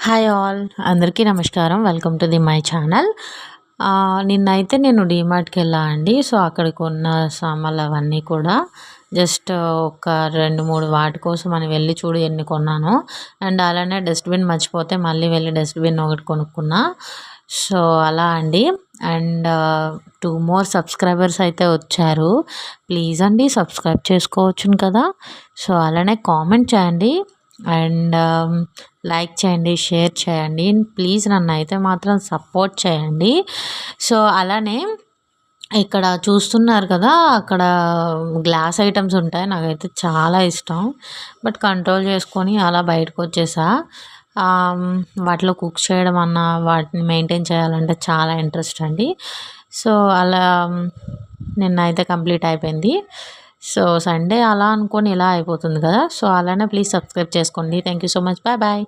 Hi all అందరికీ నమస్కారం. Welcome to my channel. నిన్నైతే నేను డీమార్ట్‌కి వెళ్ళా అండి. సో, అక్కడ కొన్న సామాన్లు అవన్నీ కూడా జస్ట్ ఒక 2, 3 వాటి కోసం అని వెళ్ళి చూడు ఎన్ని కొన్నానో. అండ్ అలానే డస్ట్‌బిన్ మర్చిపోతే మళ్ళీ వెళ్ళి డస్ట్‌బిన్ ఒకటి కొనుక్కున్నా. సో, అలా అండి. అండ్ 2 మోర్ సబ్స్క్రైబర్స్ అయితే వచ్చారు. ప్లీజ్ అండి సబ్స్క్రైబ్ చేసుకోవచ్చును కదా! సో, అలానే కామెంట్ చేయండి. అండ్ లైక్ చేయండి, షేర్ చేయండి. ప్లీజ్ నన్నైతే మాత్రం సపోర్ట్ చేయండి. సో, అలానే ఇక్కడ చూస్తున్నారు కదా! అక్కడ గ్లాస్ ఐటెమ్స్ ఉంటాయి. నాకైతే చాలా ఇష్టం. బట్ కంట్రోల్ చేసుకొని అలా బయటకొచ్చేసా. వాటిలో కుక్ చేయడం అన్నా, వాటిని మెయింటైన్ చేయాలంటే చాలా ఇంట్రెస్ట్ అండి. సో, అలా నిన్నైతే కంప్లీట్ అయిపోయింది. సో, సండే అలా అనుకోని ఇలా అయిపోతుంది కదా! సో, అలానే ప్లీజ్ సబ్స్క్రైబ్ చేసుకోండి. Thank you so much. Bye bye.